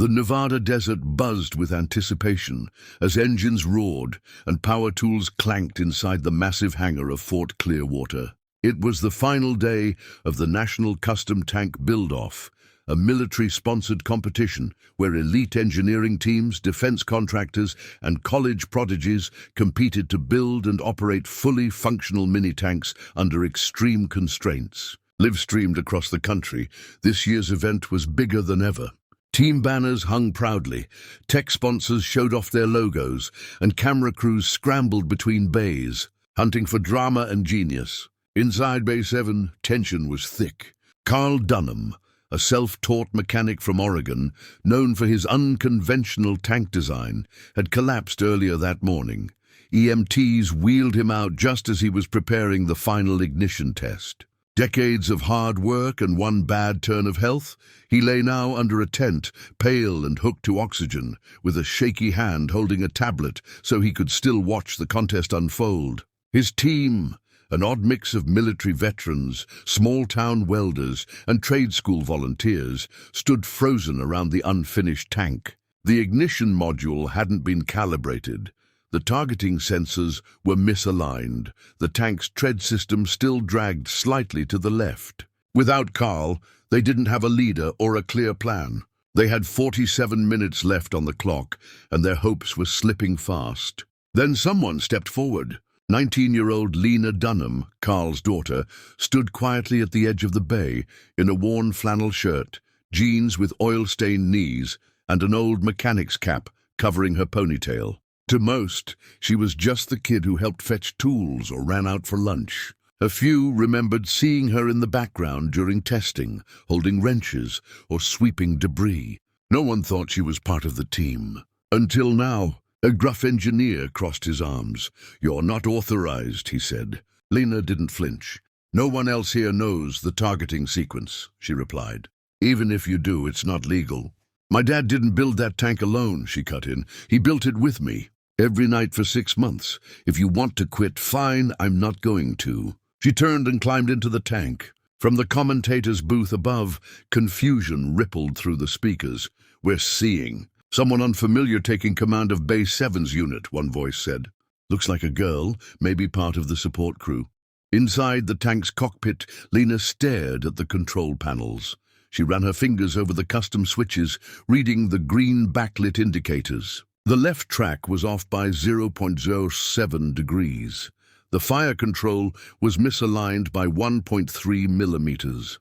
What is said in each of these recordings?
The Nevada desert buzzed with anticipation as engines roared and power tools clanked inside the massive hangar of Fort Clearwater. It was the final day of the National Custom Tank Build-Off, a military-sponsored competition where elite engineering teams, defense contractors, and college prodigies competed to build and operate fully functional mini-tanks under extreme constraints. Live-streamed across the country, this year's event was bigger than ever. Team banners hung proudly, tech sponsors showed off their logos, and camera crews scrambled between bays, hunting for drama and genius. Inside Bay 7, tension was thick. Carl Dunham, a self-taught mechanic from Oregon, known for his unconventional tank design, had collapsed earlier that morning. EMTs wheeled him out just as he was preparing the final ignition test. Decades of hard work and one bad turn of health, he lay now under a tent, pale and hooked to oxygen, with a shaky hand holding a tablet so he could still watch the contest unfold. His team, an odd mix of military veterans, small-town welders, and trade school volunteers, stood frozen around the unfinished tank. The ignition module hadn't been calibrated. The targeting sensors were misaligned. The tank's tread system still dragged slightly to the left. Without Carl, they didn't have a leader or a clear plan. They had 47 minutes left on the clock, and their hopes were slipping fast. Then someone stepped forward. 19-year-old Lena Dunham, Carl's daughter, stood quietly at the edge of the bay in a worn flannel shirt, jeans with oil-stained knees, and an old mechanic's cap covering her ponytail. To most, she was just the kid who helped fetch tools or ran out for lunch. A few remembered seeing her in the background during testing, holding wrenches or sweeping debris. No one thought she was part of the team. Until now, a gruff engineer crossed his arms. "You're not authorized," he said. Lena didn't flinch. "No one else here knows the targeting sequence," she replied. "Even if you do, it's not legal." "My dad didn't build that tank alone," she cut in. "He built it with me. Every night for 6 months. If you want to quit, fine, I'm not going to." She turned and climbed into the tank. From the commentator's booth above, confusion rippled through the speakers. "We're seeing someone unfamiliar taking command of Bay 7's unit," one voice said. "Looks like a girl, maybe part of the support crew." Inside the tank's cockpit, Lena stared at the control panels. She ran her fingers over the custom switches, reading the green backlit indicators. The left track was off by 0.07 degrees. The fire control was misaligned by 1.3 millimeters.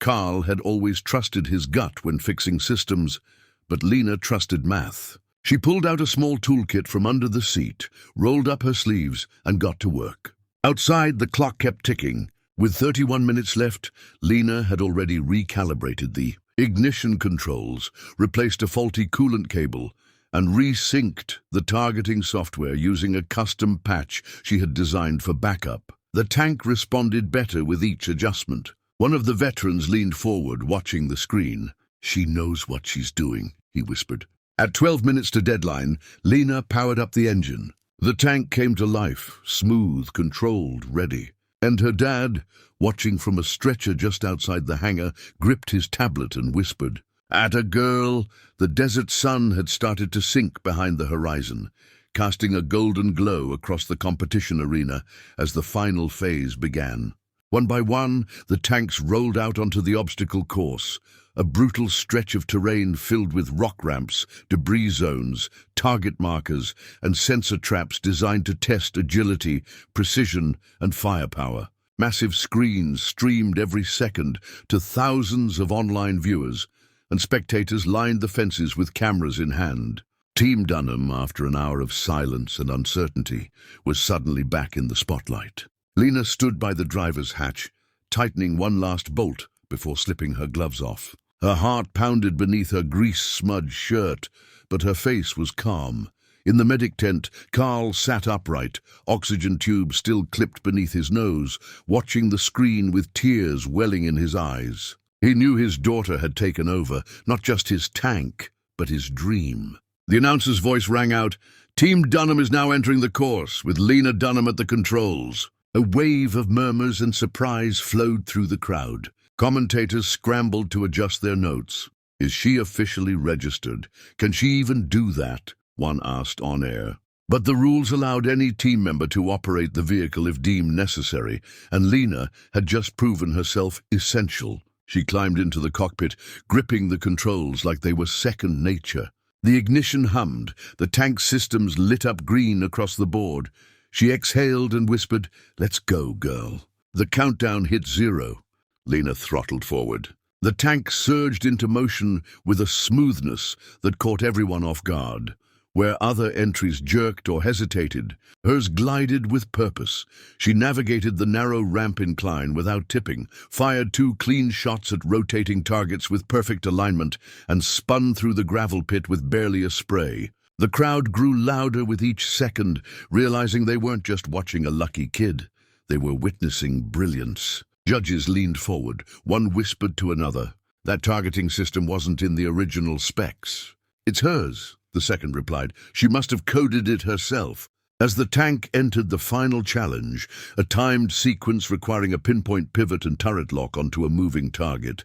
Carl had always trusted his gut when fixing systems, but Lena trusted math. She pulled out a small toolkit from under the seat, rolled up her sleeves, and got to work. Outside, the clock kept ticking. With 31 minutes left, Lena had already recalibrated the ignition controls, replaced a faulty coolant cable, and resynced the targeting software using a custom patch she had designed for backup. The tank responded better with each adjustment. One of the veterans leaned forward, watching the screen. "She knows what she's doing," he whispered. At 12 minutes to deadline, Lena powered up the engine. The tank came to life, smooth, controlled, ready. And her dad, watching from a stretcher just outside the hangar, gripped his tablet and whispered, "Atta girl." The desert sun had started to sink behind the horizon, casting a golden glow across the competition arena as the final phase began. One by one, the tanks rolled out onto the obstacle course, a brutal stretch of terrain filled with rock ramps, debris zones, target markers, and sensor traps designed to test agility, precision, and firepower. Massive screens streamed every second to thousands of online viewers, and spectators lined the fences with cameras in hand. Team Dunham, after an hour of silence and uncertainty, was suddenly back in the spotlight. Lena stood by the driver's hatch, tightening one last bolt before slipping her gloves off. Her heart pounded beneath her grease-smudged shirt, but her face was calm. In the medic tent, Carl sat upright, oxygen tube still clipped beneath his nose, watching the screen with tears welling in his eyes. He knew his daughter had taken over, not just his tank, but his dream. The announcer's voice rang out, "Team Dunham is now entering the course, with Lena Dunham at the controls." A wave of murmurs and surprise flowed through the crowd. Commentators scrambled to adjust their notes. Is she officially registered? Can she even do that? One asked on air. But the rules allowed any team member to operate the vehicle if deemed necessary, and Lena had just proven herself essential. She climbed into the cockpit, gripping the controls like they were second nature. The ignition hummed, the tank systems lit up green across the board. She exhaled and whispered, "Let's go, girl." The countdown hit 0. Lena throttled forward. The tank surged into motion with a smoothness that caught everyone off guard. Where other entries jerked or hesitated, hers glided with purpose. She navigated the narrow ramp incline without tipping, fired 2 clean shots at rotating targets with perfect alignment, and spun through the gravel pit with barely a spray. The crowd grew louder with each second, realizing they weren't just watching a lucky kid. They were witnessing brilliance. Judges leaned forward. One whispered to another. That targeting system wasn't in the original specs. "It's hers," the second replied. "She must have coded it herself." As the tank entered the final challenge, a timed sequence requiring a pinpoint pivot and turret lock onto a moving target,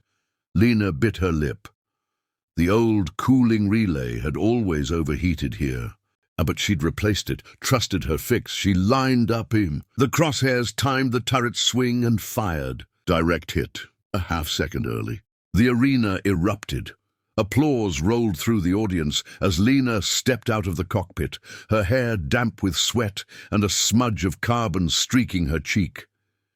Lena bit her lip. The old cooling relay had always overheated here. But she'd replaced it, trusted her fix. She lined up him. The crosshairs timed the turret's swing and fired. Direct hit, a half-second early. The arena erupted. Applause rolled through the audience as Lena stepped out of the cockpit, her hair damp with sweat and a smudge of carbon streaking her cheek.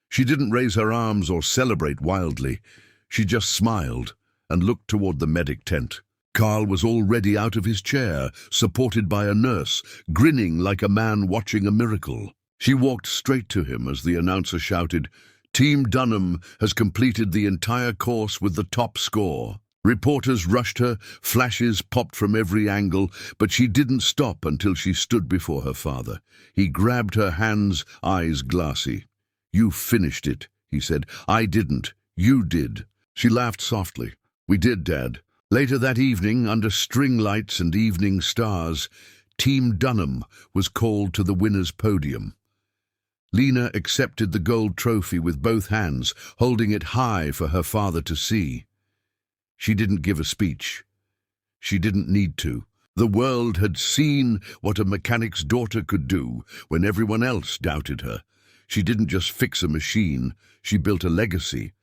She didn't raise her arms or celebrate wildly. She just smiled and looked toward the medic tent. Carl was already out of his chair, supported by a nurse, grinning like a man watching a miracle. She walked straight to him as the announcer shouted, "Team Dunham has completed the entire course with the top score." Reporters rushed her, flashes popped from every angle, but she didn't stop until she stood before her father. He grabbed her hands, eyes glassy. "You finished it," he said. "I didn't. You did." She laughed softly. "We did, Dad." Later that evening, under string lights and evening stars, Team Dunham was called to the winner's podium. Lena accepted the gold trophy with both hands, holding it high for her father to see. She didn't give a speech. She didn't need to. The world had seen what a mechanic's daughter could do when everyone else doubted her. She didn't just fix a machine, she built a legacy.